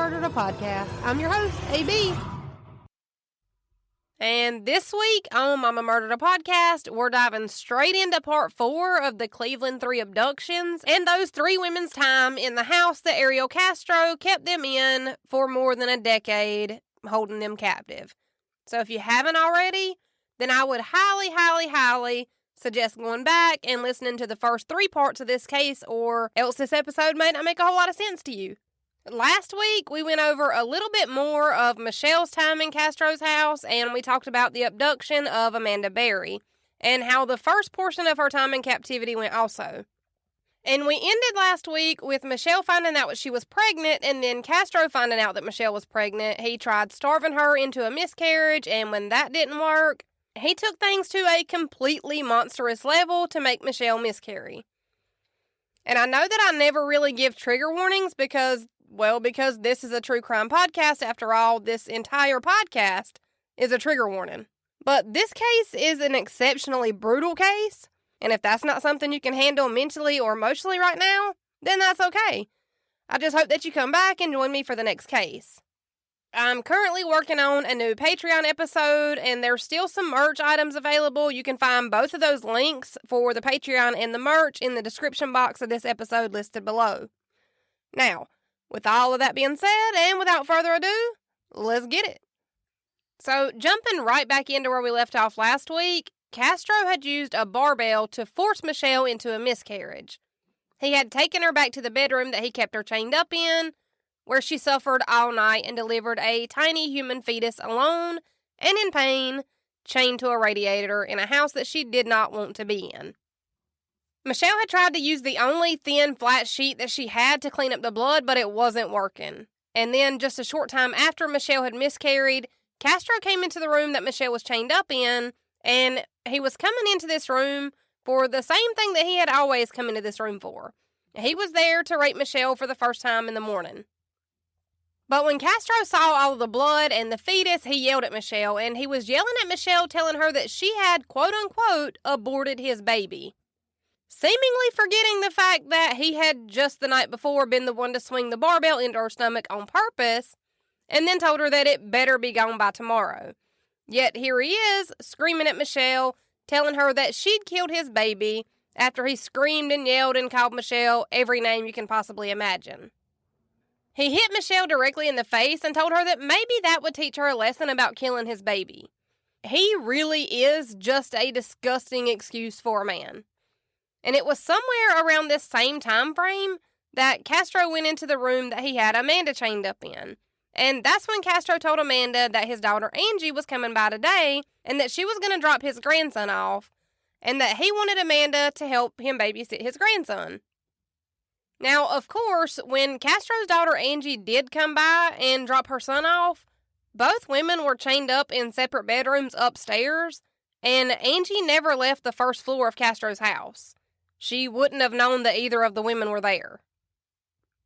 Murdered, a podcast. I'm your host, AB. And this week on Mama Murdered, a podcast, we're diving straight into part 4 of the Cleveland 3 abductions and those 3 women's time in the house that Ariel Castro kept them in for more than a decade, holding them captive. So if you haven't already, then I would highly suggest going back and listening to the first 3 parts of this case, or else this episode may not make a whole lot of sense to you. Last week, we went over a little bit more of Michelle's time in Castro's house, and we talked about the abduction of Amanda Berry, and how the first portion of her time in captivity went also. And we ended last week with Michelle finding out that she was pregnant, and then Castro finding out that Michelle was pregnant. He tried starving her into a miscarriage, and when that didn't work, he took things to a completely monstrous level to make Michelle miscarry. And I know that I never really give trigger warnings because this is a true crime podcast. After all, this entire podcast is a trigger warning. But this case is an exceptionally brutal case, and if that's not something you can handle mentally or emotionally right now, then that's okay. I just hope that you come back and join me for the next case. I'm currently working on a new Patreon episode, and there's still some merch items available. You can find both of those links for the Patreon and the merch in the description box of this episode listed below. Now, with all of that being said, and without further ado, let's get it. So, jumping right back into where we left off last week, Castro had used a barbell to force Michelle into a miscarriage. He had taken her back to the bedroom that he kept her chained up in, where she suffered all night and delivered a tiny human fetus alone and in pain, chained to a radiator in a house that she did not want to be in. Michelle had tried to use the only thin, flat sheet that she had to clean up the blood, but it wasn't working. And then, just a short time after Michelle had miscarried, Castro came into the room that Michelle was chained up in, and he was coming into this room for the same thing that he had always come into this room for. He was there to rape Michelle for the first time in the morning. But when Castro saw all the blood and the fetus, he yelled at Michelle, and he was yelling at Michelle, telling her that she had, quote-unquote, aborted his baby. Seemingly forgetting the fact that he had just the night before been the one to swing the barbell into her stomach on purpose, and then told her that it better be gone by tomorrow. Yet here he is, screaming at Michelle, telling her that she'd killed his baby, after he screamed and yelled and called Michelle every name you can possibly imagine. He hit Michelle directly in the face and told her that maybe that would teach her a lesson about killing his baby. He really is just a disgusting excuse for a man. And it was somewhere around this same time frame that Castro went into the room that he had Amanda chained up in. And that's when Castro told Amanda that his daughter Angie was coming by today and that she was going to drop his grandson off and that he wanted Amanda to help him babysit his grandson. Now, of course, when Castro's daughter Angie did come by and drop her son off, both women were chained up in separate bedrooms upstairs, and Angie never left the first floor of Castro's house. She wouldn't have known that either of the women were there.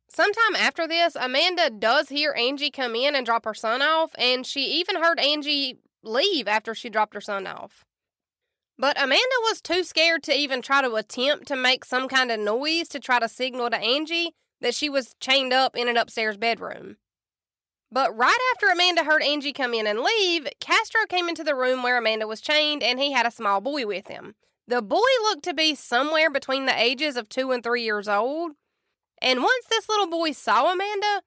Sometime after this, Amanda does hear Angie come in and drop her son off, and she even heard Angie leave after she dropped her son off. But Amanda was too scared to even try to attempt to make some kind of noise to try to signal to Angie that she was chained up in an upstairs bedroom. But right after Amanda heard Angie come in and leave, Castro came into the room where Amanda was chained, and he had a small boy with him. The boy looked to be somewhere between the ages of 2 and 3 years old, and once this little boy saw Amanda,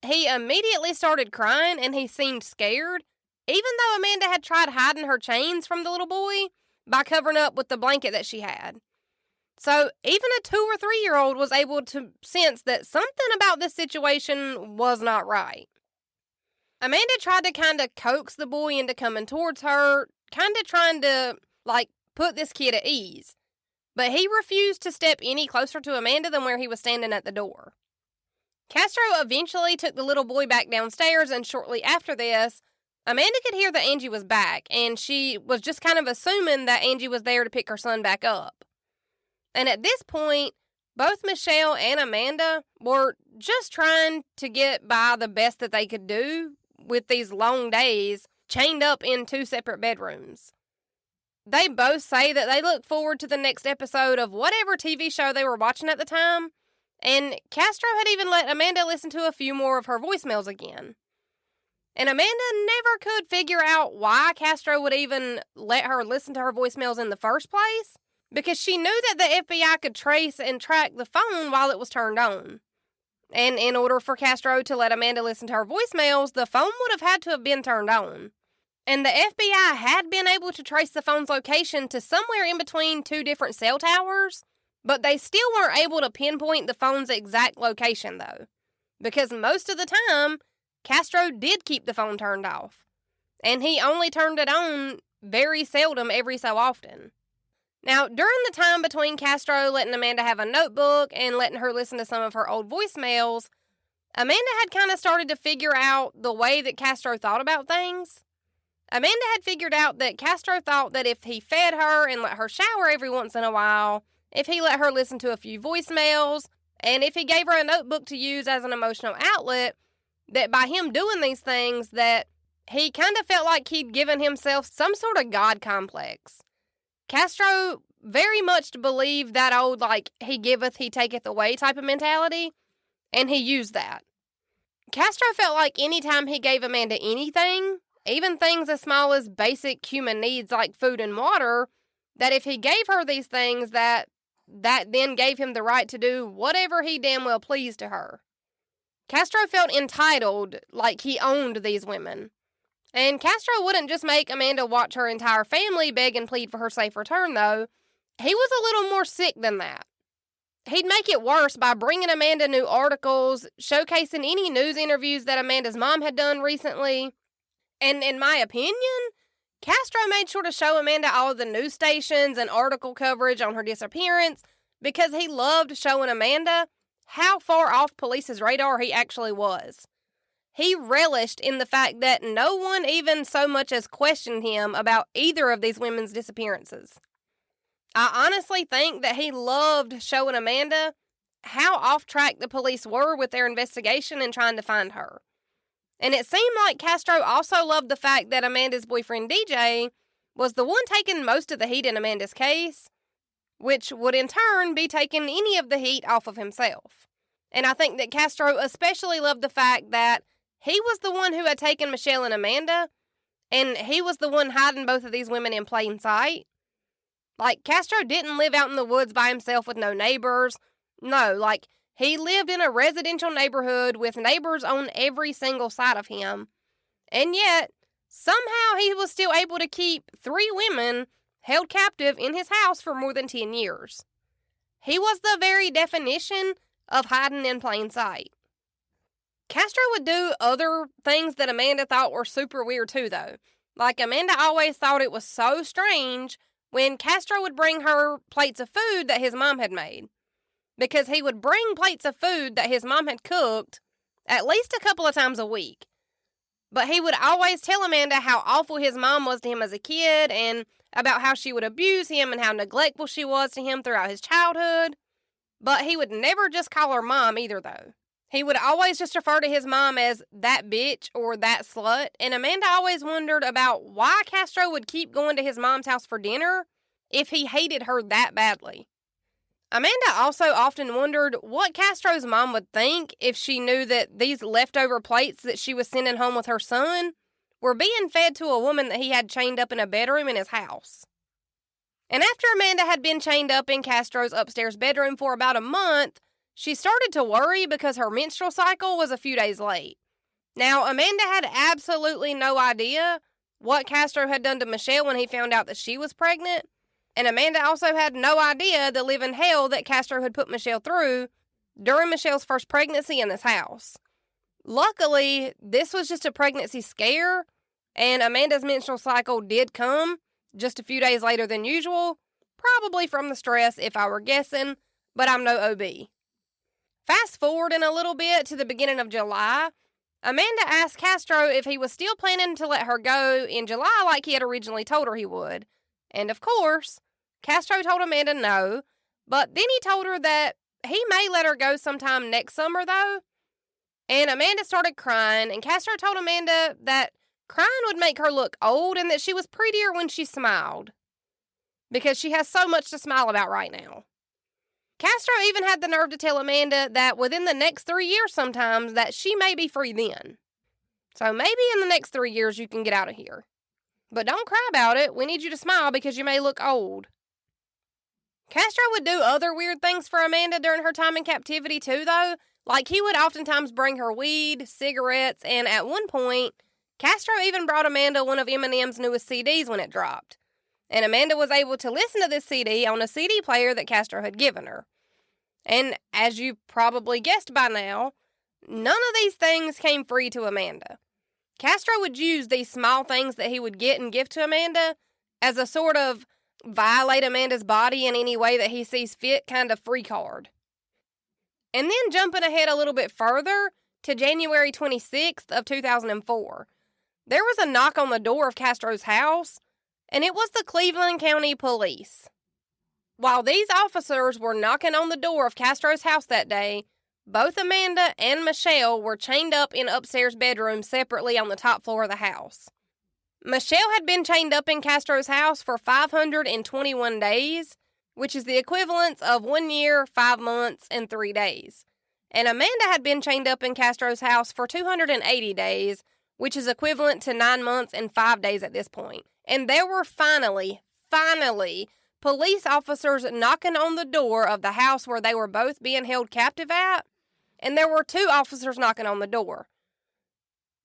he immediately started crying and he seemed scared, even though Amanda had tried hiding her chains from the little boy by covering up with the blanket that she had. So even a 2 or 3-year-old was able to sense that something about this situation was not right. Amanda tried to kind of coax the boy into coming towards her, kind of trying to, put this kid at ease. But he refused to step any closer to Amanda than where he was standing at the door. Castro eventually took the little boy back downstairs, and shortly after this, Amanda could hear that Angie was back, and she was just kind of assuming that Angie was there to pick her son back up. And at this point, both Michelle and Amanda were just trying to get by the best that they could do with these long days, chained up in 2 separate bedrooms. They both say that they look forward to the next episode of whatever TV show they were watching at the time, And Castro had even let Amanda listen to a few more of her voicemails again. And Amanda never could figure out why Castro would even let her listen to her voicemails in the first place, because she knew that the FBI could trace and track the phone while it was turned on. And in order for Castro to let Amanda listen to her voicemails, the phone would have had to have been turned on. And the FBI had been able to trace the phone's location to somewhere in between two different cell towers, but they still weren't able to pinpoint the phone's exact location, though, because most of the time, Castro did keep the phone turned off, and he only turned it on very seldom every so often. Now, during the time between Castro letting Amanda have a notebook and letting her listen to some of her old voicemails, Amanda had kind of started to figure out the way that Castro thought about things. Amanda had figured out that Castro thought that if he fed her and let her shower every once in a while, if he let her listen to a few voicemails, and if he gave her a notebook to use as an emotional outlet, that by him doing these things, that he kind of felt like he'd given himself some sort of God complex. Castro very much believed that old, like, he giveth, he taketh away type of mentality, and he used that. Castro felt like anytime he gave Amanda anything, even things as small as basic human needs like food and water, that if he gave her these things, that then gave him the right to do whatever he damn well pleased to her. Castro felt entitled, like he owned these women. And Castro wouldn't just make Amanda watch her entire family beg and plead for her safe return, though. He was a little more sick than that. He'd make it worse by bringing Amanda new articles, showcasing any news interviews that Amanda's mom had done recently. And in my opinion, Castro made sure to show Amanda all of the news stations and article coverage on her disappearance because he loved showing Amanda how far off police's radar he actually was. He relished in the fact that no one even so much as questioned him about either of these women's disappearances. I honestly think that he loved showing Amanda how off track the police were with their investigation and trying to find her. And it seemed like Castro also loved the fact that Amanda's boyfriend DJ was the one taking most of the heat in Amanda's case, which would in turn be taking any of the heat off of himself. And I think that Castro especially loved the fact that he was the one who had taken Michelle and Amanda, and he was the one hiding both of these women in plain sight. Like, Castro didn't live out in the woods by himself with no neighbors. No, like, he lived in a residential neighborhood with neighbors on every single side of him. And yet, somehow he was still able to keep 3 women held captive in his house for more than 10 years. He was the very definition of hiding in plain sight. Castro would do other things that Amanda thought were super weird too, though. Like, Amanda always thought it was so strange when Castro would bring her plates of food that his mom had made. Because he would bring plates of food that his mom had cooked at least a couple of times a week. But he would always tell Amanda how awful his mom was to him as a kid and about how she would abuse him and how neglectful she was to him throughout his childhood. But he would never just call her mom either, though. He would always just refer to his mom as that bitch or that slut, and Amanda always wondered about why Castro would keep going to his mom's house for dinner if he hated her that badly. Amanda also often wondered what Castro's mom would think if she knew that these leftover plates that she was sending home with her son were being fed to a woman that he had chained up in a bedroom in his house. And after Amanda had been chained up in Castro's upstairs bedroom for about a month, she started to worry because her menstrual cycle was a few days late. Now, Amanda had absolutely no idea what Castro had done to Michelle when he found out that she was pregnant, and Amanda also had no idea the living hell that Castro had put Michelle through during Michelle's first pregnancy in this house. Luckily, this was just a pregnancy scare, and Amanda's menstrual cycle did come just a few days later than usual, probably from the stress if I were guessing, but I'm no OB. Fast forward in a little bit to the beginning of July, Amanda asked Castro if he was still planning to let her go in July like he had originally told her he would. And of course, Castro told Amanda no, but then he told her that he may let her go sometime next summer though. And Amanda started crying, and Castro told Amanda that crying would make her look old and that she was prettier when she smiled, because she has so much to smile about right now. Castro even had the nerve to tell Amanda that within the next 3 years sometimes that she may be free then. So maybe in the next 3 years you can get out of here. But don't cry about it. We need you to smile because you may look old. Castro would do other weird things for Amanda during her time in captivity too, though. Like, he would oftentimes bring her weed, cigarettes, and at one point, Castro even brought Amanda one of Eminem's newest CDs when it dropped. And Amanda was able to listen to this CD on a CD player that Castro had given her. And as you probably guessed by now, none of these things came free to Amanda. Castro would use these small things that he would get and give to Amanda as a sort of violate Amanda's body in any way that he sees fit kind of free card. And then jumping ahead a little bit further to January 26th of 2004, there was a knock on the door of Castro's house, and it was the Cleveland County Police. While these officers were knocking on the door of Castro's house that day, both Amanda and Michelle were chained up in upstairs bedrooms separately on the top floor of the house. Michelle had been chained up in Castro's house for 521 days, which is the equivalent of 1 year, 5 months, and 3 days. And Amanda had been chained up in Castro's house for 280 days, which is equivalent to 9 months and 5 days at this point. And there were finally, police officers knocking on the door of the house where they were both being held captive at, and there were 2 officers knocking on the door.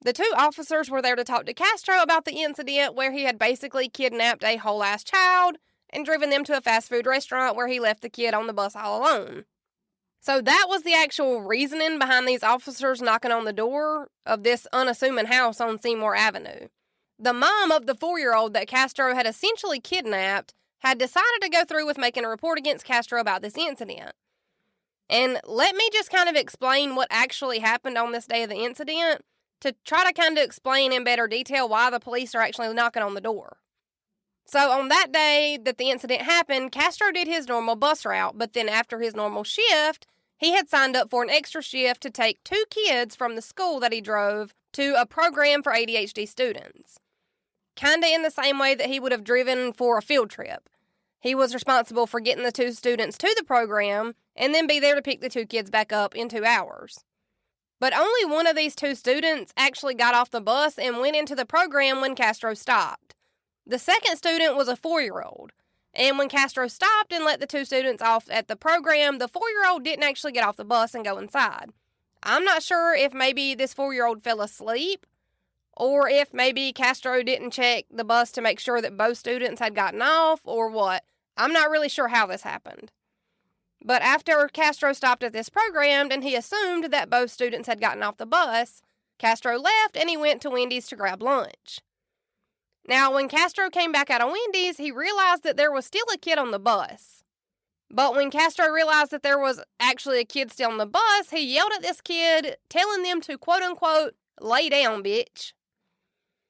The 2 officers were there to talk to Castro about the incident where he had basically kidnapped a whole-ass child and driven them to a fast food restaurant where he left the kid on the bus all alone. So that was the actual reasoning behind these officers knocking on the door of this unassuming house on Seymour Avenue. The mom of the 4-year-old that Castro had essentially kidnapped had decided to go through with making a report against Castro about this incident. And let me just kind of explain what actually happened on this day of the incident to try to kind of explain in better detail why the police are actually knocking on the door. So on that day that the incident happened, Castro did his normal bus route, but then after his normal shift, he had signed up for an extra shift to take 2 kids from the school that he drove to a program for ADHD students. Kinda in the same way that he would have driven for a field trip. He was responsible for getting the 2 students to the program and then be there to pick the 2 kids back up in 2 hours. But only one of these 2 students actually got off the bus and went into the program when Castro stopped. The second student was a 4-year-old. And when Castro stopped and let the 2 students off at the program, the 4-year-old didn't actually get off the bus and go inside. I'm not sure if maybe this 4-year-old fell asleep or if maybe Castro didn't check the bus to make sure that both students had gotten off or what. I'm not really sure how this happened. But after Castro stopped at this program and he assumed that both students had gotten off the bus, Castro left and he went to Wendy's to grab lunch. Now, when Castro came back out of Wendy's, he realized that there was still a kid on the bus. But when Castro realized that there was actually a kid still on the bus, he yelled at this kid, telling them to, quote-unquote, lay down, bitch.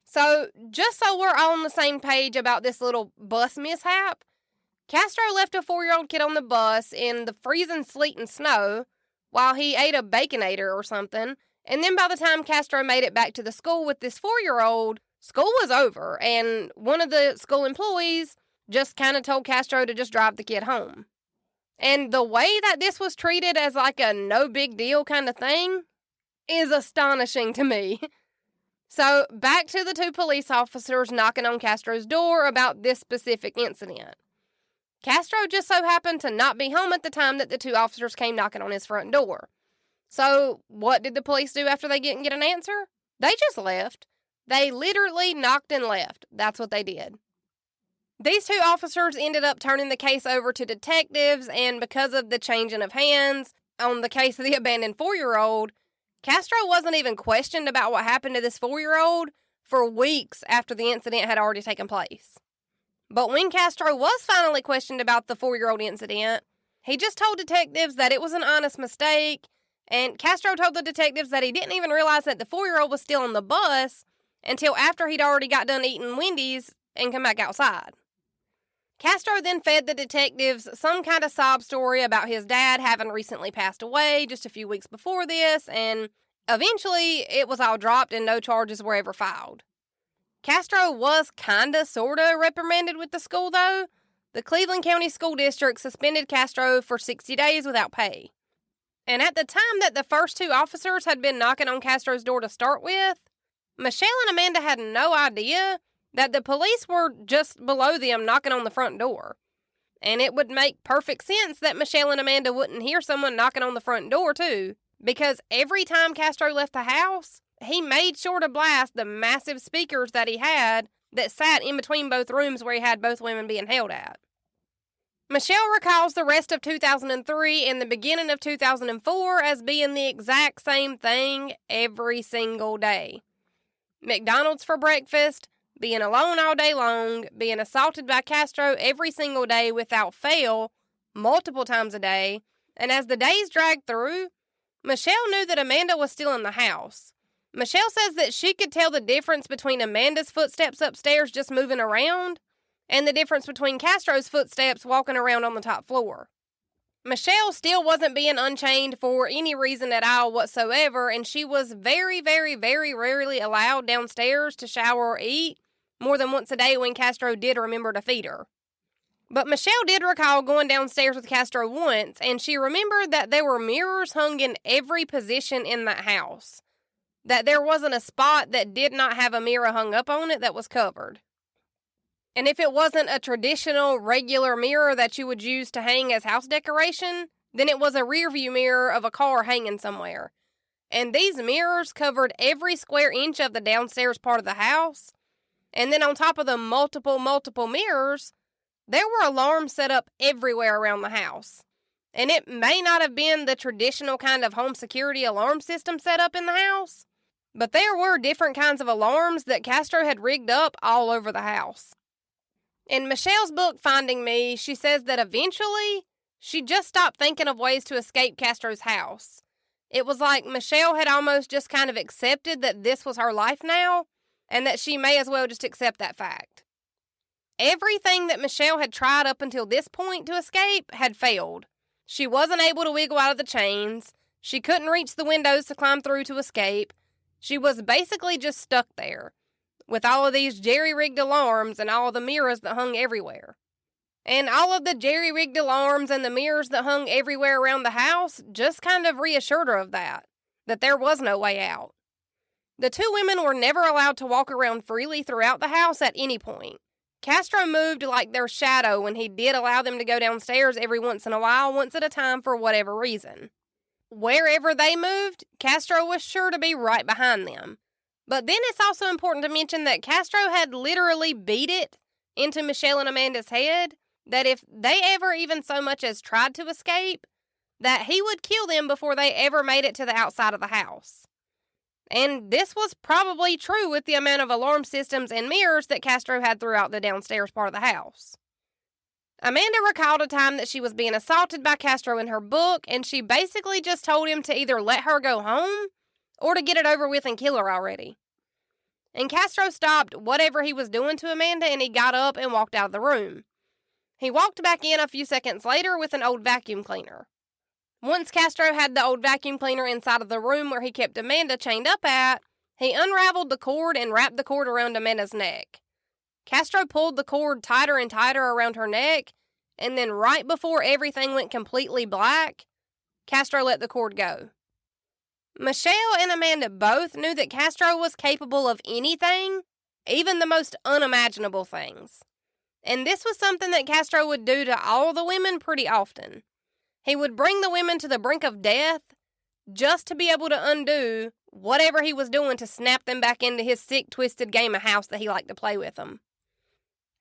So, just so we're all on the same page about this little bus mishap, Castro left a 4-year-old kid on the bus in the freezing sleet and snow while he ate a Baconator or something, and then by the time Castro made it back to the school with this 4-year-old, school was over, and one of the school employees just kind of told Castro to just drive the kid home. And the way that this was treated as like a no big deal kind of thing is astonishing to me. So, back to the 2 police officers knocking on Castro's door about this specific incident. Castro just so happened to not be home at the time that the 2 officers came knocking on his front door. So, what did the police do after they didn't get an answer? They just left. They literally knocked and left. That's what they did. These 2 officers ended up turning the case over to detectives, and because of the changing of hands on the case of the abandoned 4-year-old, Castro wasn't even questioned about what happened to this 4-year-old for weeks after the incident had already taken place. But when Castro was finally questioned about the 4-year-old incident, he just told detectives that it was an honest mistake, and Castro told the detectives that he didn't even realize that the 4-year-old was still on the bus until after he'd already got done eating Wendy's and come back outside. Castro then fed the detectives some kind of sob story about his dad having recently passed away just a few weeks before this, and eventually it was all dropped and no charges were ever filed. Castro was kinda sorta reprimanded with the school though. the Cleveland County School District suspended Castro for 60 days without pay. And at the time that the first two officers had been knocking on Castro's door to start with, Michelle and Amanda had no idea that the police were just below them knocking on the front door. And it would make perfect sense that Michelle and Amanda wouldn't hear someone knocking on the front door, too, because every time Castro left the house, he made sure to blast the massive speakers that he had that sat in between both rooms where he had both women being held at. Michelle recalls the rest of 2003 and the beginning of 2004 as being the exact same thing every single day. McDonald's for breakfast, being alone all day long, being assaulted by Castro every single day without fail, multiple times a day, and as the days dragged through, Michelle knew that Amanda was still in the house. Michelle says that she could tell the difference between Amanda's footsteps upstairs just moving around and the difference between Castro's footsteps walking around on the top floor. Michelle still wasn't being unchained for any reason at all whatsoever, and she was very, very, very rarely allowed downstairs to shower or eat more than once a day when Castro did remember to feed her. But Michelle did recall going downstairs with Castro once, and she remembered that there were mirrors hung in every position in that house. That there wasn't a spot that did not have a mirror hung up on it that was covered. And if it wasn't a traditional, regular mirror that you would use to hang as house decoration, then it was a rearview mirror of a car hanging somewhere. And these mirrors covered every square inch of the downstairs part of the house. And then on top of the multiple mirrors, there were alarms set up everywhere around the house. And it may not have been the traditional kind of home security alarm system set up in the house, but there were different kinds of alarms that Castro had rigged up all over the house. In Michelle's book, Finding Me, she says that eventually, she just stopped thinking of ways to escape Castro's house. It was like Michelle had almost just kind of accepted that this was her life now, and that she may as well just accept that fact. Everything that Michelle had tried up until this point to escape had failed. She wasn't able to wiggle out of the chains. She couldn't reach the windows to climb through to escape. She was basically just stuck there, with all of these jerry-rigged alarms and all of the mirrors that hung everywhere. And all of the jerry-rigged alarms and the mirrors that hung everywhere around the house just kind of reassured her of that there was no way out. The two women were never allowed to walk around freely throughout the house at any point. Castro moved like their shadow when he did allow them to go downstairs every once in a while, once at a time for whatever reason. Wherever they moved, Castro was sure to be right behind them. But then it's also important to mention that Castro had literally beat it into Michelle and Amanda's head that if they ever even so much as tried to escape, that he would kill them before they ever made it to the outside of the house. And this was probably true with the amount of alarm systems and mirrors that Castro had throughout the downstairs part of the house. Amanda recalled a time that she was being assaulted by Castro in her book, and she basically just told him to either let her go home or to get it over with and kill her already. And Castro stopped whatever he was doing to Amanda, and he got up and walked out of the room. He walked back in a few seconds later with an old vacuum cleaner. Once Castro had the old vacuum cleaner inside of the room where he kept Amanda chained up at, he unraveled the cord and wrapped the cord around Amanda's neck. Castro pulled the cord tighter and tighter around her neck, and then right before everything went completely black, Castro let the cord go. Michelle and Amanda both knew that Castro was capable of anything, even the most unimaginable things. And this was something that Castro would do to all the women pretty often. He would bring the women to the brink of death just to be able to undo whatever he was doing to snap them back into his sick, twisted game of house that he liked to play with them.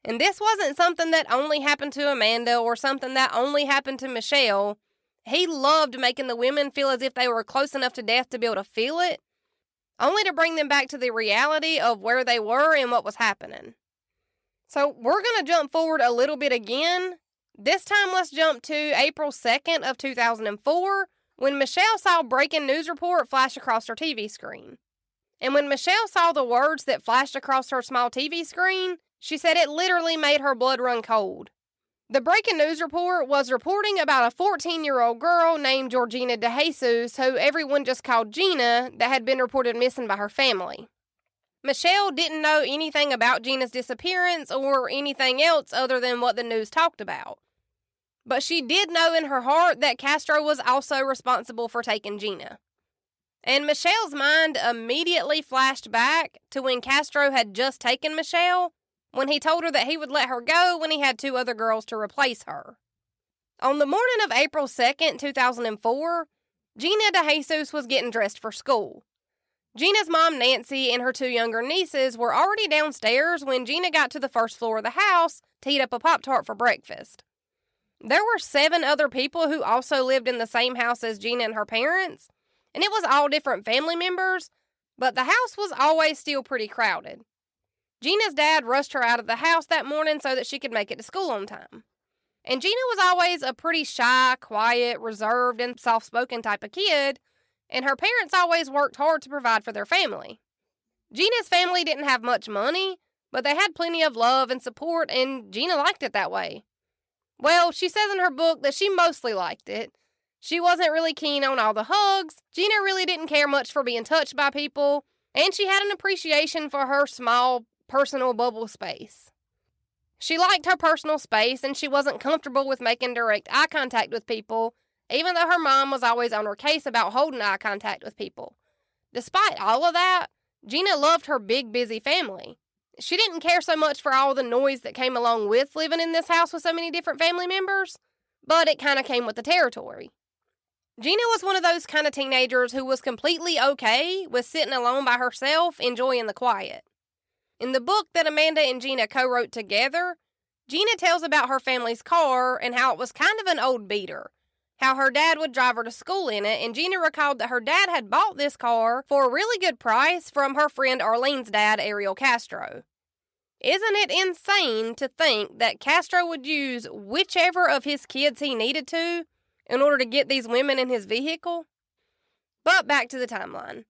And this wasn't something that only happened to Amanda or something that only happened to Michelle. He loved making the women feel as if they were close enough to death to be able to feel it, only to bring them back to the reality of where they were and what was happening. So we're going to jump forward a little bit again. This time let's jump to April 2nd of 2004, when Michelle saw a breaking news report flash across her TV screen. And when Michelle saw the words that flashed across her small TV screen, she said it literally made her blood run cold. The breaking news report was reporting about a 14-year-old girl named Georgina DeJesus, who everyone just called Gina, that had been reported missing by her family. Michelle didn't know anything about Gina's disappearance or anything else other than what the news talked about. But she did know in her heart that Castro was also responsible for taking Gina. And Michelle's mind immediately flashed back to when Castro had just taken Michelle, when he told her that he would let her go when he had 2 other girls to replace her. On the morning of April 2nd, 2004, Gina DeJesus was getting dressed for school. Gina's mom, Nancy, and her 2 younger nieces were already downstairs when Gina got to the first floor of the house to heat up a Pop-Tart for breakfast. There were 7 other people who also lived in the same house as Gina and her parents, and it was all different family members, but the house was always still pretty crowded. Gina's dad rushed her out of the house that morning so that she could make it to school on time. And Gina was always a pretty shy, quiet, reserved, and soft-spoken type of kid, and her parents always worked hard to provide for their family. Gina's family didn't have much money, but they had plenty of love and support, and Gina liked it that way. Well, she says in her book that she mostly liked it. She wasn't really keen on all the hugs, Gina really didn't care much for being touched by people, and she had an appreciation for her small, personal bubble space. She liked her personal space, and she wasn't comfortable with making direct eye contact with people, even though her mom was always on her case about holding eye contact with people. Despite all of that, Gina loved her big, busy family. She didn't care so much for all the noise that came along with living in this house with so many different family members, but it kind of came with the territory. Gina was one of those kind of teenagers who was completely okay with sitting alone by herself, enjoying the quiet. In the book that Amanda and Gina co-wrote together, Gina tells about her family's car and how it was kind of an old beater, how her dad would drive her to school in it, and Gina recalled that her dad had bought this car for a really good price from her friend Arlene's dad, Ariel Castro. Isn't it insane to think that Castro would use whichever of his kids he needed to in order to get these women in his vehicle? But back to the timeline.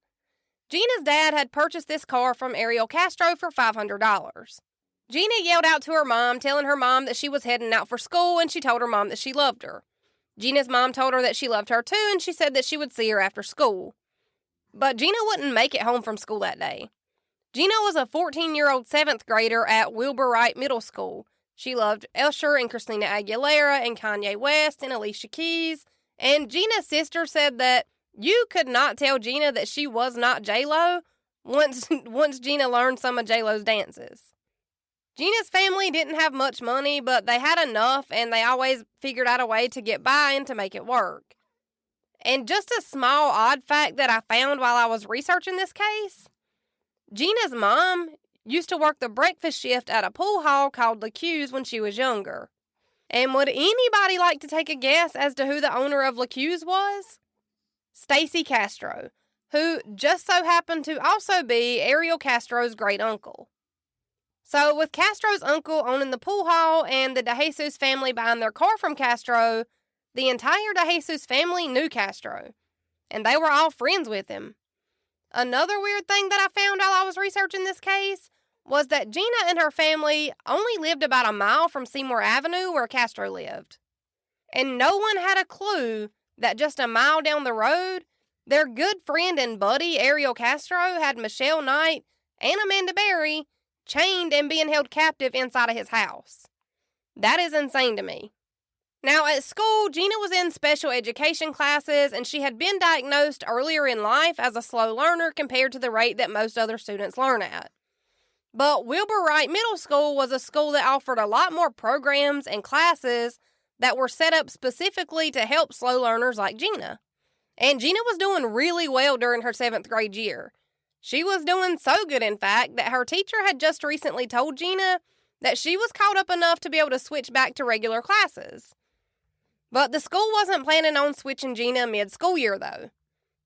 Gina's dad had purchased this car from Ariel Castro for $500. Gina yelled out to her mom, telling her mom that she was heading out for school, and she told her mom that she loved her. Gina's mom told her that she loved her too, and she said that she would see her after school. But Gina wouldn't make it home from school that day. Gina was a 14-year-old 7th grader at Wilbur Wright Middle School. She loved Usher and Christina Aguilera and Kanye West and Alicia Keys. And Gina's sister said that you could not tell Gina that she was not J-Lo once Gina learned some of J-Lo's dances. Gina's family didn't have much money, but they had enough, and they always figured out a way to get by and to make it work. And just a small odd fact that I found while I was researching this case, Gina's mom used to work the breakfast shift at a pool hall called Le Q's when she was younger. And would anybody like to take a guess as to who the owner of Le Q's was? Stacy Castro, who just so happened to also be Ariel Castro's great uncle. So with Castro's uncle owning the pool hall and the DeJesus family buying their car from Castro, the entire DeJesus family knew Castro, and they were all friends with him. Another weird thing that I found while I was researching this case was that Gina and her family only lived about a mile from Seymour Avenue where Castro lived. And no one had a clue that just a mile down the road, their good friend and buddy Ariel Castro had Michelle Knight and Amanda Berry chained and being held captive inside of his house. That is insane to me. Now, at school, Gina was in special education classes, and she had been diagnosed earlier in life as a slow learner compared to the rate that most other students learn at. But Wilbur Wright Middle School was a school that offered a lot more programs and classes that were set up specifically to help slow learners like Gina. And Gina was doing really well during her 7th grade year. She was doing so good, in fact, that her teacher had just recently told Gina that she was caught up enough to be able to switch back to regular classes. But the school wasn't planning on switching Gina mid-school year, though.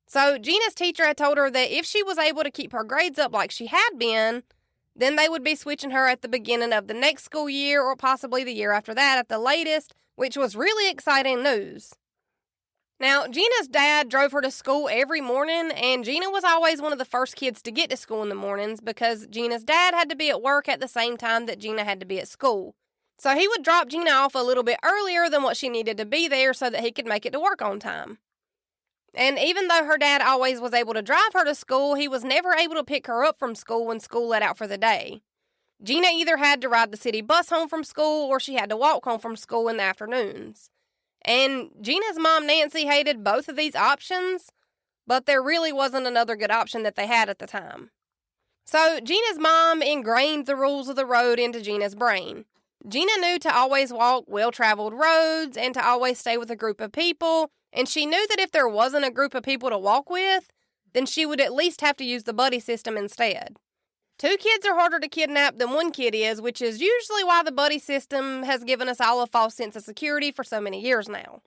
So Gina's teacher had told her that if she was able to keep her grades up like she had been, then they would be switching her at the beginning of the next school year or possibly the year after that at the latest, which was really exciting news. Now, Gina's dad drove her to school every morning, and Gina was always one of the first kids to get to school in the mornings because Gina's dad had to be at work at the same time that Gina had to be at school. So he would drop Gina off a little bit earlier than what she needed to be there so that he could make it to work on time. And even though her dad always was able to drive her to school, he was never able to pick her up from school when school let out for the day. Gina either had to ride the city bus home from school or she had to walk home from school in the afternoons. And Gina's mom, Nancy, hated both of these options, but there really wasn't another good option that they had at the time. So Gina's mom ingrained the rules of the road into Gina's brain. Gina knew to always walk well-traveled roads and to always stay with a group of people, and she knew that if there wasn't a group of people to walk with, then she would at least have to use the buddy system instead. 2 kids are harder to kidnap than 1 kid is, which is usually why the buddy system has given us all a false sense of security for so many years now.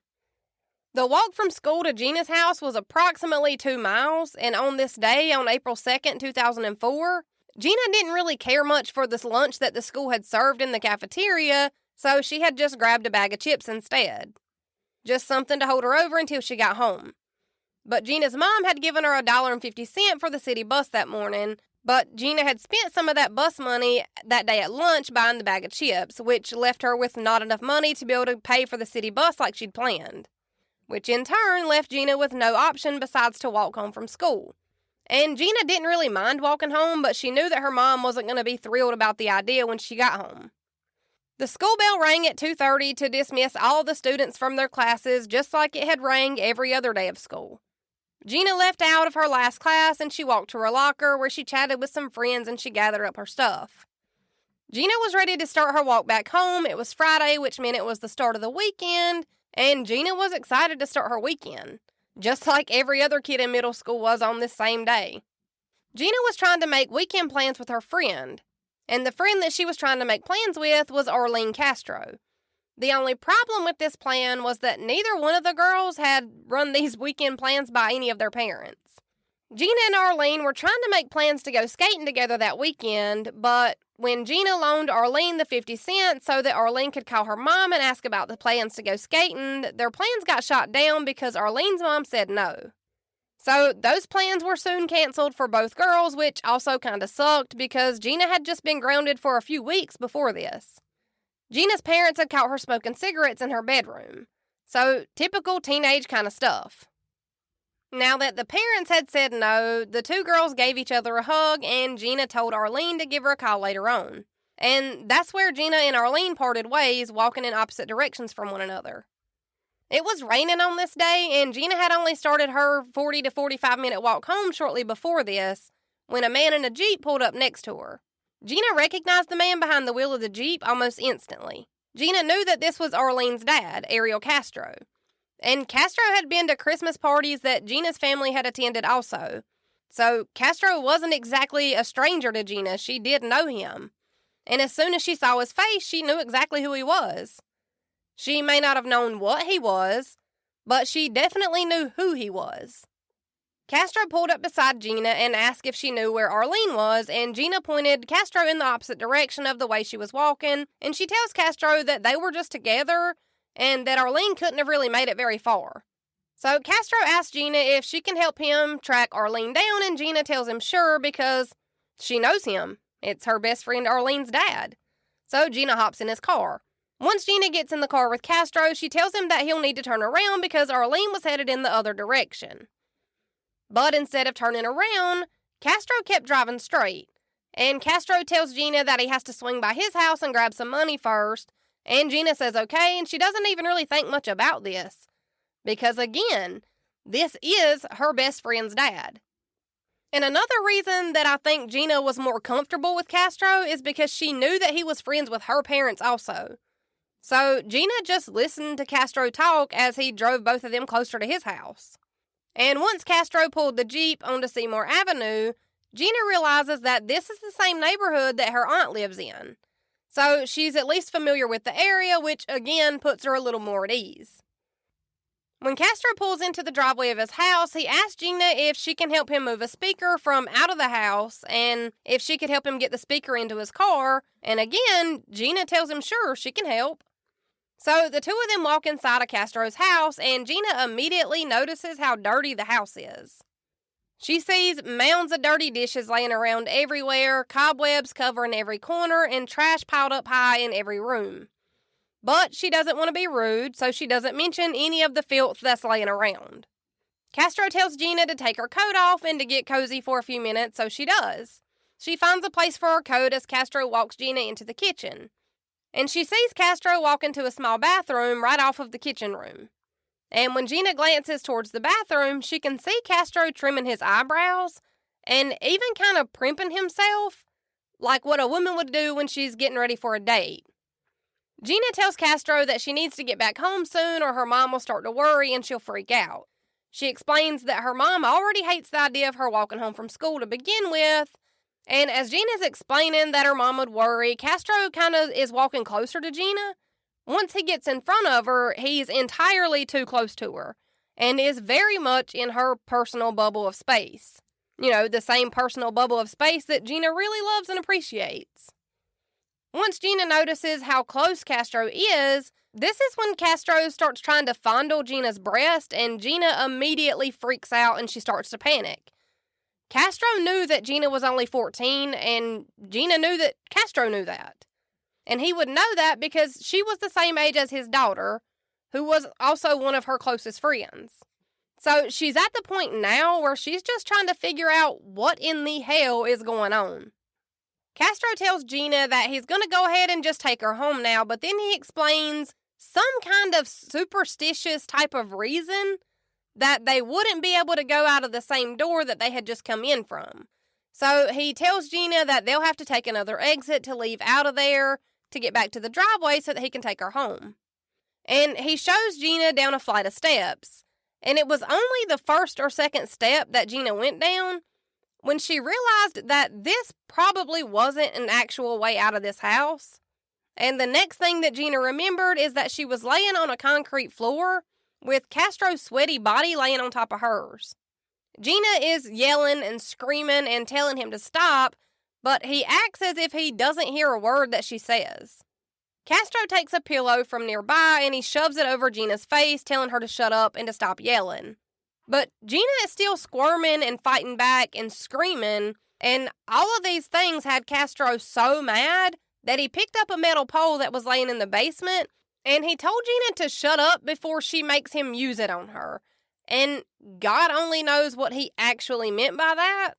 The walk from school to Gina's house was approximately 2 miles, and on this day, on April 2nd, 2004, Gina didn't really care much for this lunch that the school had served in the cafeteria, so she had just grabbed a bag of chips instead. Just something to hold her over until she got home. But Gina's mom had given her $1.50 for the city bus that morning, but Gina had spent some of that bus money that day at lunch buying the bag of chips, which left her with not enough money to be able to pay for the city bus like she'd planned, which in turn left Gina with no option besides to walk home from school. And Gina didn't really mind walking home, but she knew that her mom wasn't going to be thrilled about the idea when she got home. The school bell rang at 2:30 to dismiss all the students from their classes, just like it had rang every other day of school. Gina left out of her last class and she walked to her locker where she chatted with some friends and she gathered up her stuff. Gina was ready to start her walk back home. It was Friday, which meant it was the start of the weekend, and Gina was excited to start her weekend, just like every other kid in middle school was on this same day. Gina was trying to make weekend plans with her friend, and the friend that she was trying to make plans with was Arlene Castro. The only problem with this plan was that neither one of the girls had run these weekend plans by any of their parents. Gina and Arlene were trying to make plans to go skating together that weekend, but when Gina loaned Arlene the 50 cents so that Arlene could call her mom and ask about the plans to go skating, their plans got shot down because Arlene's mom said no. So those plans were soon canceled for both girls, which also kind of sucked because Gina had just been grounded for a few weeks before this. Gina's parents had caught her smoking cigarettes in her bedroom. So, typical teenage kind of stuff. Now that the parents had said no, the 2 girls gave each other a hug and Gina told Arlene to give her a call later on. And that's where Gina and Arlene parted ways, walking in opposite directions from one another. It was raining on this day and Gina had only started her 40 to 45 minute walk home shortly before this when a man in a Jeep pulled up next to her. Gina recognized the man behind the wheel of the Jeep almost instantly. Gina knew that this was Arlene's dad, Ariel Castro. And Castro had been to Christmas parties that Gina's family had attended also. So Castro wasn't exactly a stranger to Gina. She did know him. And as soon as she saw his face, she knew exactly who he was. She may not have known what he was, but she definitely knew who he was. Castro pulled up beside Gina and asked if she knew where Arlene was, and Gina pointed Castro in the opposite direction of the way she was walking, and she tells Castro that they were just together and that Arlene couldn't have really made it very far. So Castro asks Gina if she can help him track Arlene down, and Gina tells him sure because she knows him. It's her best friend Arlene's dad. So Gina hops in his car. Once Gina gets in the car with Castro, she tells him that he'll need to turn around because Arlene was headed in the other direction. But instead of turning around, Castro kept driving straight. And Castro tells Gina that he has to swing by his house and grab some money first. And Gina says okay, and she doesn't even really think much about this. Because again, this is her best friend's dad. And another reason that I think Gina was more comfortable with Castro is because she knew that he was friends with her parents also. So Gina just listened to Castro talk as he drove both of them closer to his house. And once Castro pulled the Jeep onto Seymour Avenue, Gina realizes that this is the same neighborhood that her aunt lives in. So she's at least familiar with the area, which again puts her a little more at ease. When Castro pulls into the driveway of his house, he asks Gina if she can help him move a speaker from out of the house and if she could help him get the speaker into his car. And again, Gina tells him sure, she can help. So the 2 of them walk inside of Castro's house, and Gina immediately notices how dirty the house is. She sees mounds of dirty dishes laying around everywhere, cobwebs covering every corner, and trash piled up high in every room. But she doesn't want to be rude, so she doesn't mention any of the filth that's laying around. Castro tells Gina to take her coat off and to get cozy for a few minutes, so she does. She finds a place for her coat as Castro walks Gina into the kitchen. And she sees Castro walk into a small bathroom right off of the kitchen room. And when Gina glances towards the bathroom, she can see Castro trimming his eyebrows and even kind of primping himself, like what a woman would do when she's getting ready for a date. Gina tells Castro that she needs to get back home soon or her mom will start to worry and she'll freak out. She explains that her mom already hates the idea of her walking home from school to begin with, and as Gina's explaining that her mom would worry, Castro kind of is walking closer to Gina. Once he gets in front of her, he's entirely too close to her and is very much in her personal bubble of space. You know, the same personal bubble of space that Gina really loves and appreciates. Once Gina notices how close Castro is, this is when Castro starts trying to fondle Gina's breast, and Gina immediately freaks out and she starts to panic. Castro knew that Gina was only 14, and Gina knew that Castro knew that. And he would know that because she was the same age as his daughter, who was also one of her closest friends. So she's at the point now where she's just trying to figure out what in the hell is going on. Castro tells Gina that he's going to go ahead and just take her home now, but then he explains some kind of superstitious type of reason that they wouldn't be able to go out of the same door that they had just come in from. So he tells Gina that they'll have to take another exit to leave out of there to get back to the driveway so that he can take her home. And he shows Gina down a flight of steps. And it was only the first or second step that Gina went down when she realized that this probably wasn't an actual way out of this house. And the next thing that Gina remembered is that she was laying on a concrete floor with Castro's sweaty body laying on top of hers. Gina is yelling and screaming and telling him to stop, but he acts as if he doesn't hear a word that she says. Castro takes a pillow from nearby and he shoves it over Gina's face, telling her to shut up and to stop yelling. But Gina is still squirming and fighting back and screaming, and all of these things had Castro so mad that he picked up a metal pole that was laying in the basement, and he told Gina to shut up before she makes him use it on her. And God only knows what he actually meant by that.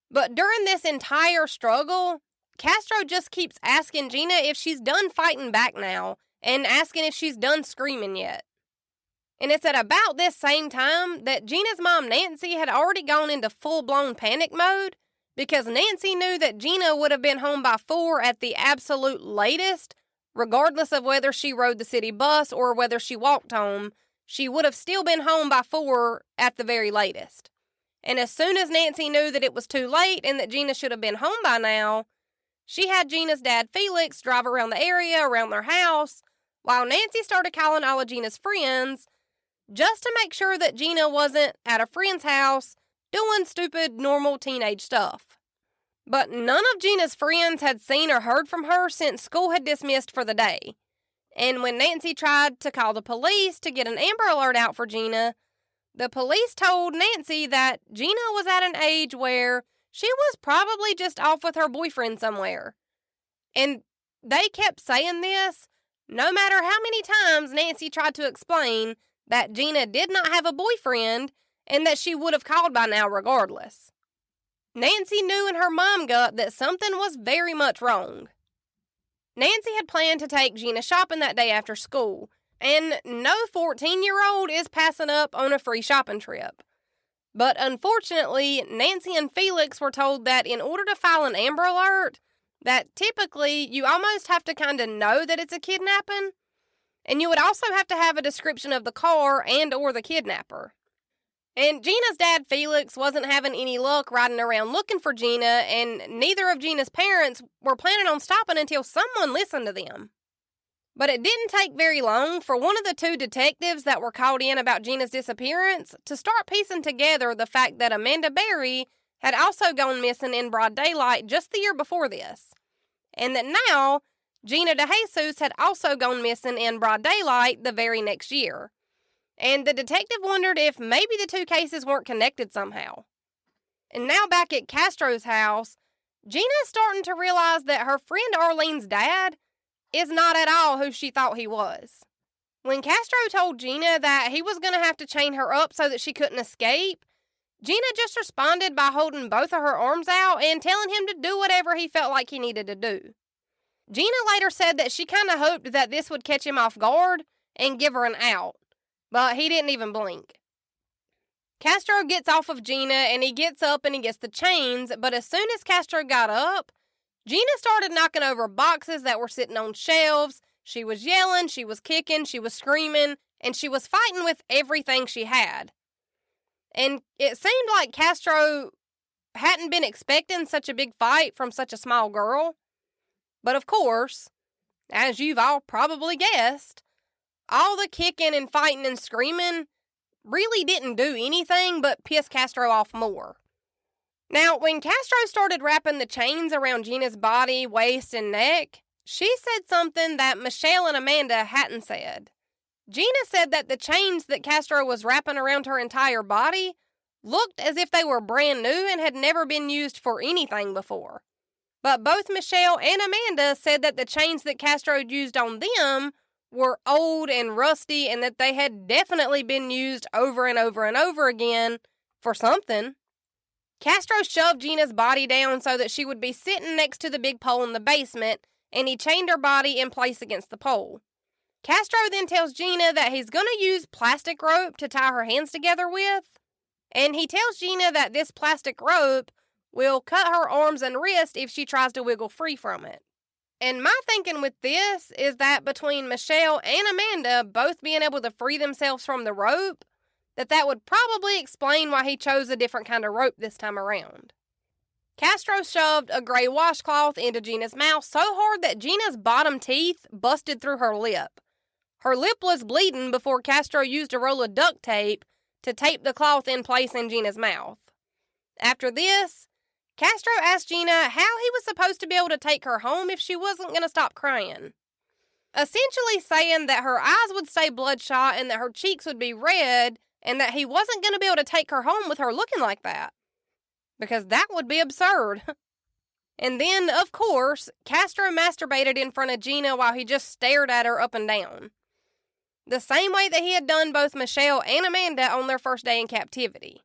But during this entire struggle, Castro just keeps asking Gina if she's done fighting back now, and asking if she's done screaming yet. And it's at about this same time that Gina's mom, Nancy, had already gone into full-blown panic mode, because Nancy knew that Gina would have been home by 4 at the absolute latest, regardless of whether she rode the city bus or whether she walked home. She would have still been home by 4 at the very latest. And as soon as Nancy knew that it was too late and that Gina should have been home by now, she had Gina's dad, Felix, drive around the area, around their house, while Nancy started calling all of Gina's friends, just to make sure that Gina wasn't at a friend's house doing stupid, normal teenage stuff. But none of Gina's friends had seen or heard from her since school had dismissed for the day. And when Nancy tried to call the police to get an Amber Alert out for Gina, the police told Nancy that Gina was at an age where she was probably just off with her boyfriend somewhere. And they kept saying this no matter how many times Nancy tried to explain that Gina did not have a boyfriend and that she would have called by now regardless. Nancy knew in her mom gut that something was very much wrong. Nancy had planned to take Gina shopping that day after school, and no 14-year-old is passing up on a free shopping trip. But unfortunately, Nancy and Felix were told that in order to file an Amber Alert, that typically you almost have to kind of know that it's a kidnapping, and you would also have to have a description of the car and or the kidnapper. And Gina's dad, Felix, wasn't having any luck riding around looking for Gina, and neither of Gina's parents were planning on stopping until someone listened to them. But it didn't take very long for one of the 2 detectives that were called in about Gina's disappearance to start piecing together the fact that Amanda Berry had also gone missing in broad daylight just the year before this, and that now Gina DeJesus had also gone missing in broad daylight the very next year. And the detective wondered if maybe the 2 cases weren't connected somehow. And now back at Castro's house, Gina is starting to realize that her friend Arlene's dad is not at all who she thought he was. When Castro told Gina that he was going to have to chain her up so that she couldn't escape, Gina just responded by holding both of her arms out and telling him to do whatever he felt like he needed to do. Gina later said that she kind of hoped that this would catch him off guard and give her an out, but he didn't even blink. Castro gets off of Gina and he gets up and he gets the chains, but as soon as Castro got up, Gina started knocking over boxes that were sitting on shelves. She was yelling, she was kicking, she was screaming, and she was fighting with everything she had. And it seemed like Castro hadn't been expecting such a big fight from such a small girl. But of course, as you've all probably guessed, all the kicking and fighting and screaming really didn't do anything but piss Castro off more. Now, when Castro started wrapping the chains around Gina's body, waist, and neck, she said something that Michelle and Amanda hadn't said. Gina said that the chains that Castro was wrapping around her entire body looked as if they were brand new and had never been used for anything before. But both Michelle and Amanda said that the chains that Castro used on them were old and rusty and that they had definitely been used over and over and over again for something. Castro shoved Gina's body down so that she would be sitting next to the big pole in the basement, and he chained her body in place against the pole. Castro then tells Gina that he's going to use plastic rope to tie her hands together with, and he tells Gina that this plastic rope will cut her arms and wrists if she tries to wiggle free from it. And my thinking with this is that between Michelle and Amanda both being able to free themselves from the rope, that would probably explain why he chose a different kind of rope this time around. Castro shoved a gray washcloth into Gina's mouth so hard that Gina's bottom teeth busted through her lip. Her lip was bleeding before Castro used a roll of duct tape to tape the cloth in place in Gina's mouth. After this, Castro asked Gina how he was supposed to be able to take her home if she wasn't going to stop crying. Essentially saying that her eyes would stay bloodshot and that her cheeks would be red and that he wasn't going to be able to take her home with her looking like that. Because that would be absurd. And then, of course, Castro masturbated in front of Gina while he just stared at her up and down. The same way that he had done both Michelle and Amanda on their first day in captivity.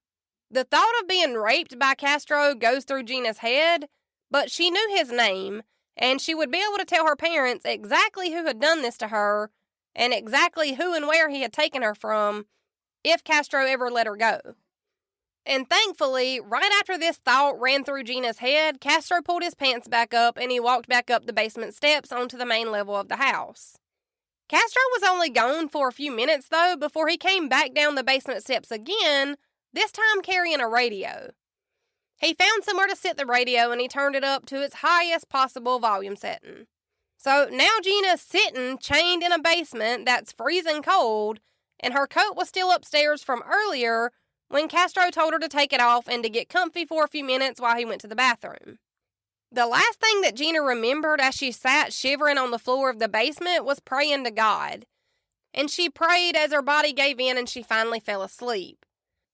The thought of being raped by Castro goes through Gina's head, but she knew his name, and she would be able to tell her parents exactly who had done this to her, and exactly who and where he had taken her from, if Castro ever let her go. And thankfully, right after this thought ran through Gina's head, Castro pulled his pants back up and he walked back up the basement steps onto the main level of the house. Castro was only gone for a few minutes, though, before he came back down the basement steps again, this time carrying a radio. He found somewhere to sit the radio and he turned it up to its highest possible volume setting. So now Gina's sitting chained in a basement that's freezing cold, and her coat was still upstairs from earlier when Castro told her to take it off and to get comfy for a few minutes while he went to the bathroom. The last thing that Gina remembered as she sat shivering on the floor of the basement was praying to God. And she prayed as her body gave in and she finally fell asleep.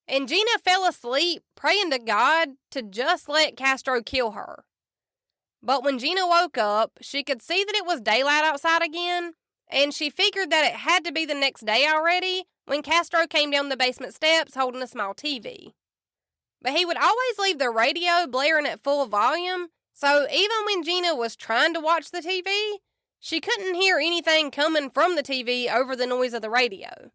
And Gina fell asleep praying to God to just let Castro kill her. But when Gina woke up, she could see that it was daylight outside again, and she figured that it had to be the next day already when Castro came down the basement steps holding a small TV. But he would always leave the radio blaring at full volume, so even when Gina was trying to watch the TV, she couldn't hear anything coming from the TV over the noise of the radio.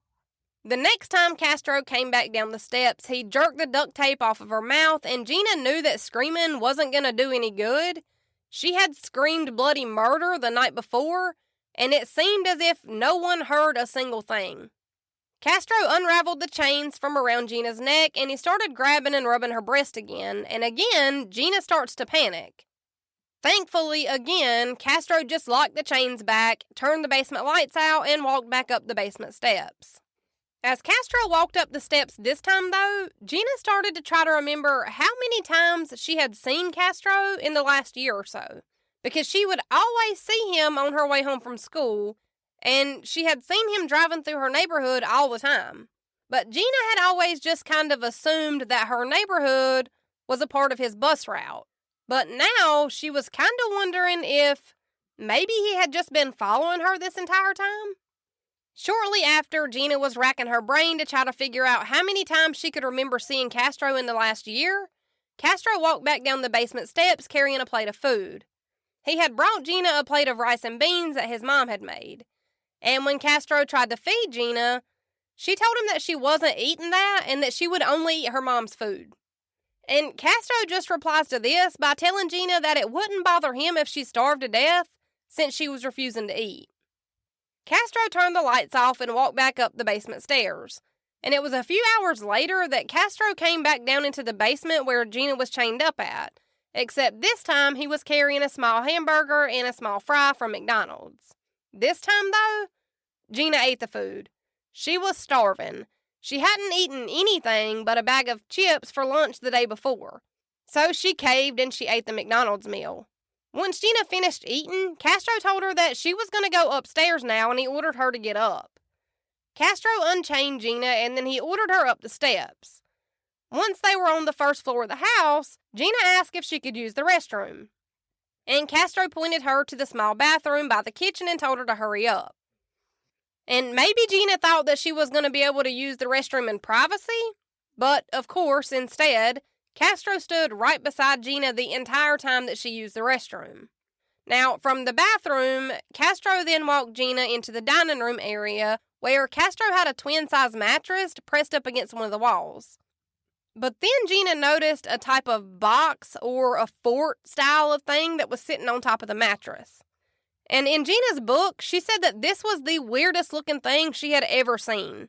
The next time Castro came back down the steps, he jerked the duct tape off of her mouth, and Gina knew that screaming wasn't going to do any good. She had screamed bloody murder the night before, and it seemed as if no one heard a single thing. Castro unraveled the chains from around Gina's neck, and he started grabbing and rubbing her breast again, and again, Gina starts to panic. Thankfully, again, Castro just locked the chains back, turned the basement lights out, and walked back up the basement steps. As Castro walked up the steps this time, though, Gina started to try to remember how many times she had seen Castro in the last year or so, because she would always see him on her way home from school, and she had seen him driving through her neighborhood all the time. But Gina had always just kind of assumed that her neighborhood was a part of his bus route. But now she was kind of wondering if maybe he had just been following her this entire time. Shortly after, Gina was racking her brain to try to figure out how many times she could remember seeing Castro in the last year. Castro walked back down the basement steps carrying a plate of food. He had brought Gina a plate of rice and beans that his mom had made. And when Castro tried to feed Gina, she told him that she wasn't eating that and that she would only eat her mom's food. And Castro just replies to this by telling Gina that it wouldn't bother him if she starved to death since she was refusing to eat. Castro turned the lights off and walked back up the basement stairs. And it was a few hours later that Castro came back down into the basement where Gina was chained up at, except this time he was carrying a small hamburger and a small fry from McDonald's. This time, though, Gina ate the food. She was starving. She hadn't eaten anything but a bag of chips for lunch the day before. So she caved and she ate the McDonald's meal. Once Gina finished eating, Castro told her that she was going to go upstairs now and he ordered her to get up. Castro unchained Gina and then he ordered her up the steps. Once they were on the first floor of the house, Gina asked if she could use the restroom. And Castro pointed her to the small bathroom by the kitchen and told her to hurry up. And maybe Gina thought that she was going to be able to use the restroom in privacy, but of course, instead, Castro stood right beside Gina the entire time that she used the restroom. Now, from the bathroom, Castro then walked Gina into the dining room area where Castro had a twin-size mattress pressed up against one of the walls. But then Gina noticed a type of box or a fort style of thing that was sitting on top of the mattress. And in Gina's book, she said that this was the weirdest looking thing she had ever seen.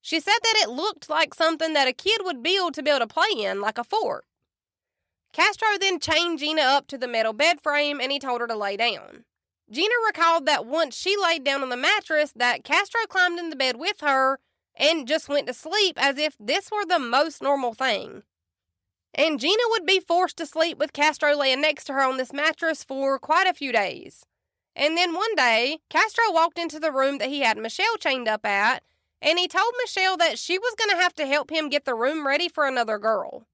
She said that it looked like something that a kid would build to be able to play in, like a fort. Castro then chained Gina up to the metal bed frame and he told her to lay down. Gina recalled that once she laid down on the mattress that Castro climbed in the bed with her and just went to sleep as if this were the most normal thing. And Gina would be forced to sleep with Castro laying next to her on this mattress for quite a few days. And then one day, Castro walked into the room that he had Michelle chained up at, and he told Michelle that she was going to have to help him get the room ready for another girl.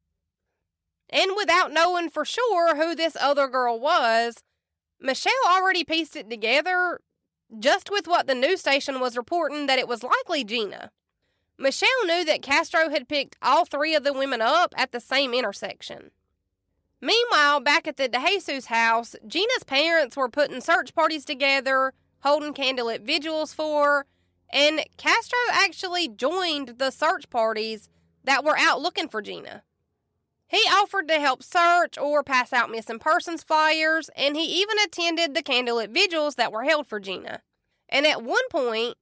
And without knowing for sure who this other girl was, Michelle already pieced it together just with what the news station was reporting that it was likely Gina. Michelle knew that Castro had picked all three of the women up at the same intersection. Meanwhile, back at the DeJesus house, Gina's parents were putting search parties together, holding candlelit vigils for her, and Castro actually joined the search parties that were out looking for Gina. He offered to help search or pass out missing persons flyers, and he even attended the candlelit vigils that were held for Gina. And at one point,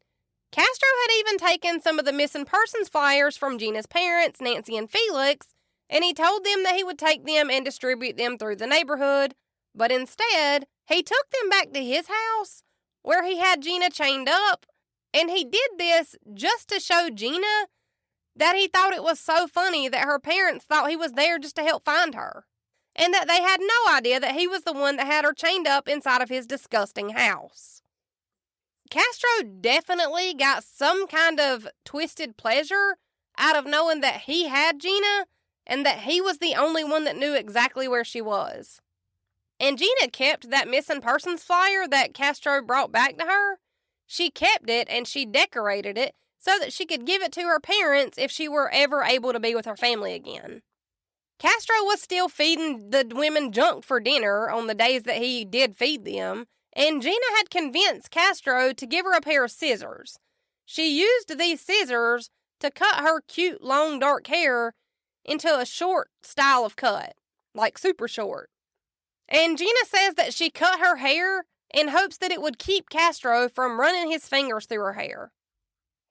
Castro had even taken some of the missing persons flyers from Gina's parents, Nancy and Felix, and he told them that he would take them and distribute them through the neighborhood, but instead, he took them back to his house, where he had Gina chained up, and he did this just to show Gina that he thought it was so funny that her parents thought he was there just to help find her, and that they had no idea that he was the one that had her chained up inside of his disgusting house. Castro definitely got some kind of twisted pleasure out of knowing that he had Gina, and that he was the only one that knew exactly where she was. And Gina kept that missing persons flyer that Castro brought back to her. She kept it and she decorated it so that she could give it to her parents if she were ever able to be with her family again. Castro was still feeding the women junk for dinner on the days that he did feed them, and Gina had convinced Castro to give her a pair of scissors. She used these scissors to cut her cute, long, dark hair into a short style of cut, like super short. And Gina says that she cut her hair in hopes that it would keep Castro from running his fingers through her hair.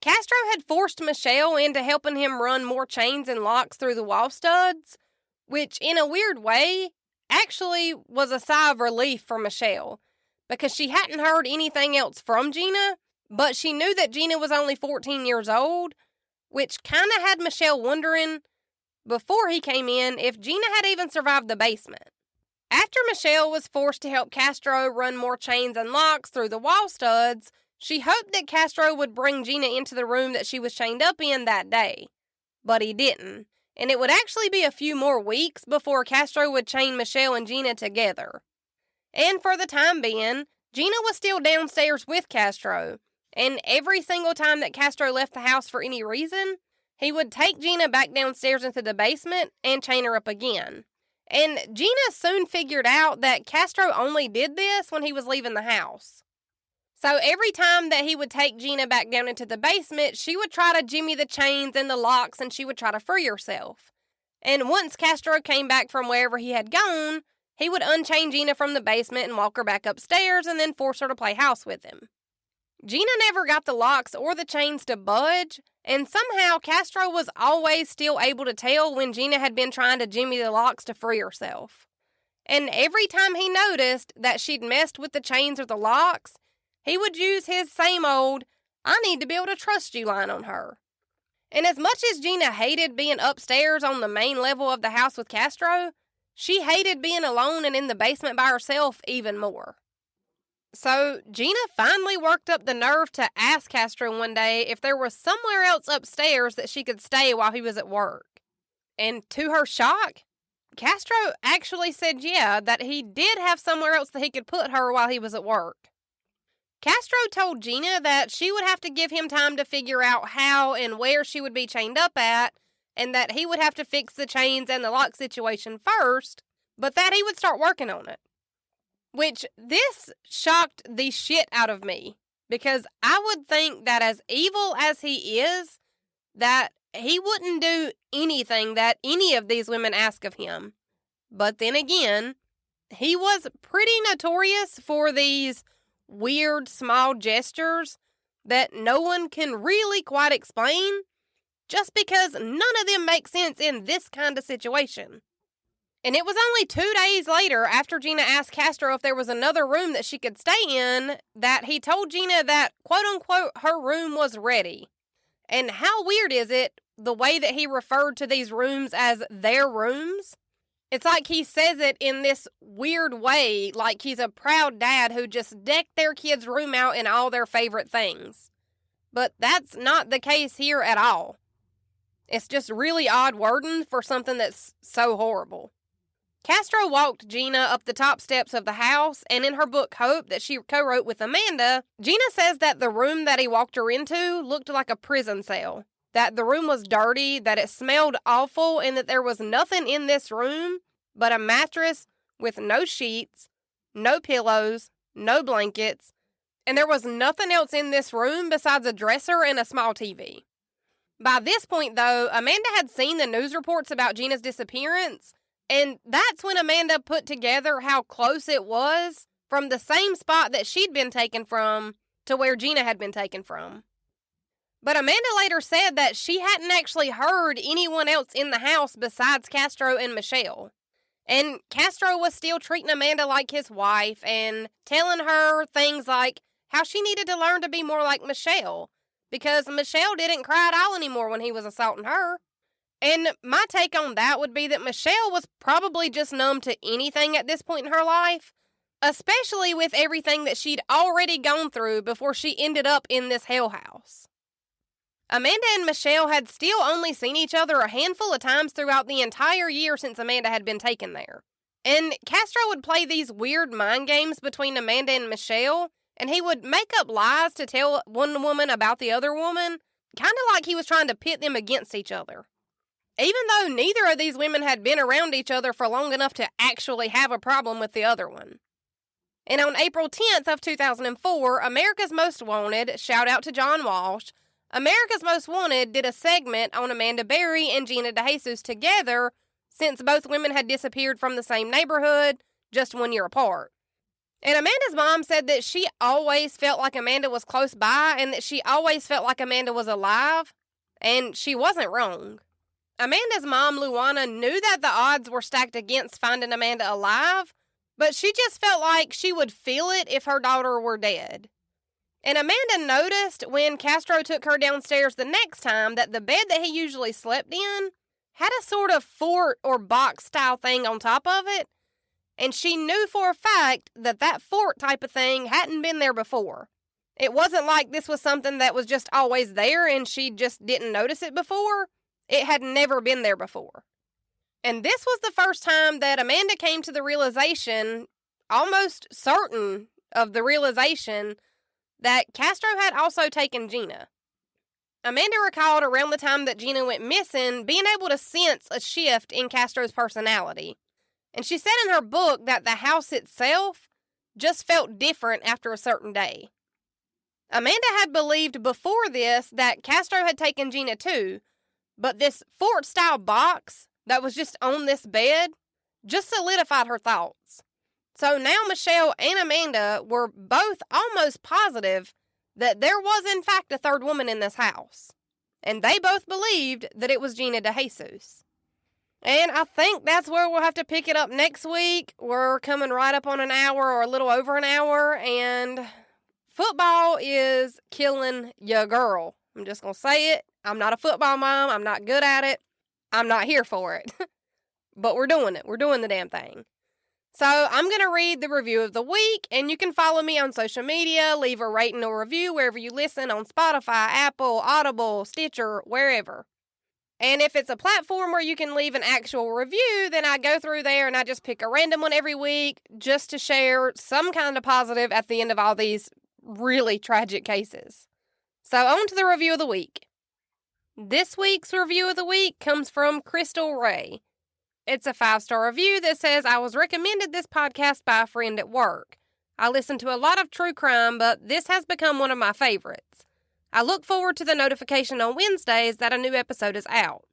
Castro had forced Michelle into helping him run more chains and locks through the wall studs, which in a weird way actually was a sigh of relief for Michelle, because she hadn't heard anything else from Gina, but she knew that Gina was only 14 years old, which kind of had Michelle wondering before he came in if Gina had even survived the basement. After Michelle was forced to help Castro run more chains and locks through the wall studs, she hoped that Castro would bring Gina into the room that she was chained up in that day. But he didn't, and it would actually be a few more weeks before Castro would chain Michelle and Gina together. And for the time being, Gina was still downstairs with Castro, And every single time that Castro left the house for any reason, he would take Gina back downstairs into the basement and chain her up again. And Gina soon figured out that Castro only did this when he was leaving the house. So every time that he would take Gina back down into the basement, she would try to jimmy the chains and the locks, and she would try to free herself. And once Castro came back from wherever he had gone, he would unchain Gina from the basement and walk her back upstairs and then force her to play house with him. Gina never got the locks or the chains to budge, and somehow Castro was always still able to tell when Gina had been trying to jimmy the locks to free herself. And every time he noticed that she'd messed with the chains or the locks, he would use his same old, "I need to be able to trust you" line on her. And as much as Gina hated being upstairs on the main level of the house with Castro, she hated being alone and in the basement by herself even more. So Gina finally worked up the nerve to ask Castro one day if there was somewhere else upstairs that she could stay while he was at work. And to her shock, Castro actually said yeah, that he did have somewhere else that he could put her while he was at work. Castro told Gina that she would have to give him time to figure out how and where she would be chained up at, and that he would have to fix the chains and the lock situation first, but that he would start working on it. Which, this shocked the shit out of me, because I would think that as evil as he is, that he wouldn't do anything that any of these women ask of him. But then again, he was pretty notorious for these weird small gestures that no one can really quite explain, just because none of them make sense in this kind of situation. And it was only 2 days later, after Gina asked Castro if there was another room that she could stay in, that he told Gina that, quote-unquote, her room was ready. And how weird is it, the way that he referred to these rooms as their rooms? It's like he says it in this weird way, like he's a proud dad who just decked their kid's room out in all their favorite things. But that's not the case here at all. It's just really odd wording for something that's so horrible. Castro walked Gina up the top steps of the house, and in her book Hope that she co-wrote with Amanda, Gina says that the room that he walked her into looked like a prison cell. That the room was dirty, that it smelled awful, and that there was nothing in this room but a mattress with no sheets, no pillows, no blankets, and there was nothing else in this room besides a dresser and a small TV. By this point, though, Amanda had seen the news reports about Gina's disappearance, and that's when Amanda put together how close it was from the same spot that she'd been taken from to where Gina had been taken from. But Amanda later said that she hadn't actually heard anyone else in the house besides Castro and Michelle. And Castro was still treating Amanda like his wife and telling her things like how she needed to learn to be more like Michelle, because Michelle didn't cry at all anymore when he was assaulting her. And my take on that would be that Michelle was probably just numb to anything at this point in her life, especially with everything that she'd already gone through before she ended up in this hell house. Amanda and Michelle had still only seen each other a handful of times throughout the entire year since Amanda had been taken there. And Castro would play these weird mind games between Amanda and Michelle, and he would make up lies to tell one woman about the other woman, kind of like he was trying to pit them against each other. Even though neither of these women had been around each other for long enough to actually have a problem with the other one. And on April 10th of 2004, America's Most Wanted, shout out to John Walsh, America's Most Wanted did a segment on Amanda Berry and Gina DeJesus together, since both women had disappeared from the same neighborhood just 1 year apart. And Amanda's mom said that she always felt like Amanda was close by and that she always felt like Amanda was alive, and she wasn't wrong. Amanda's mom, Luana, knew that the odds were stacked against finding Amanda alive, but she just felt like she would feel it if her daughter were dead. And Amanda noticed when Castro took her downstairs the next time that the bed that he usually slept in had a sort of fort or box style thing on top of it, and she knew for a fact that that fort type of thing hadn't been there before. It wasn't like this was something that was just always there and she just didn't notice it before. It had never been there before. And this was the first time that Amanda came to the realization, almost certain of the realization, that Castro had also taken Gina. Amanda recalled around the time that Gina went missing being able to sense a shift in Castro's personality. And she said in her book that the house itself just felt different after a certain day. Amanda had believed before this that Castro had taken Gina too, but this fort-style box that was just on this bed just solidified her thoughts. So now Michelle and Amanda were both almost positive that there was in fact a third woman in this house. And they both believed that it was Gina DeJesus. And I think that's where we'll have to pick it up next week. We're coming right up on an hour or a little over an hour, and football is killing ya girl. I'm just going to say it. I'm not a football mom. I'm not good at it. I'm not here for it. But we're doing it. We're doing the damn thing. So I'm going to read the review of the week, and you can follow me on social media, leave a rating or review wherever you listen on Spotify, Apple, Audible, Stitcher, wherever. And if it's a platform where you can leave an actual review, then I go through there and I just pick a random one every week just to share some kind of positive at the end of all these really tragic cases. So on to the review of the week. This week's review of the week comes from Crystal Ray. It's a 5-star review that says, I was recommended this podcast by a friend at work. I listen to a lot of true crime, but this has become one of my favorites. I look forward to the notification on Wednesdays that a new episode is out.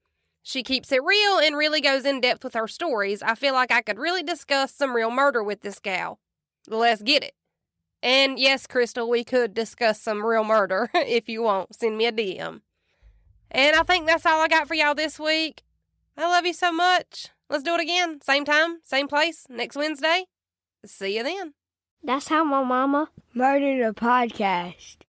She keeps it real and really goes in depth with her stories. I feel like I could really discuss some real murder with this gal. Let's get it. And yes, Crystal, we could discuss some real murder if you want. Send me a DM. And I think that's all I got for y'all this week. I love you so much. Let's do it again. Same time, same place, next Wednesday. See you then. That's how my mama murdered a podcast.